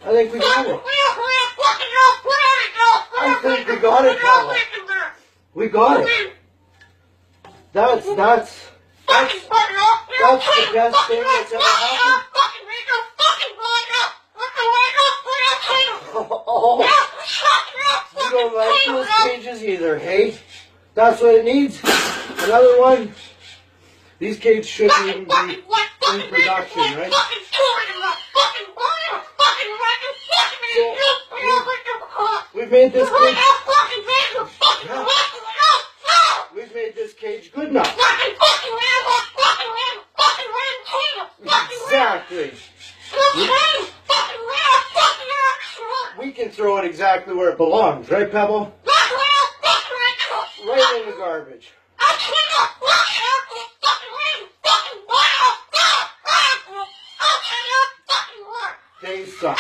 I think we got it. I think we got it, Pablo. We got it. That's the best thing that's ever happened. Oh, you don't like those cages either, hey? That's what it needs. Another one. These cages shouldn't even be in production, right? So we've made this cage. Yeah, we've made this cage good enough. Exactly. We can throw it exactly where it belongs, right, Pebble? Right in the garbage. They suck.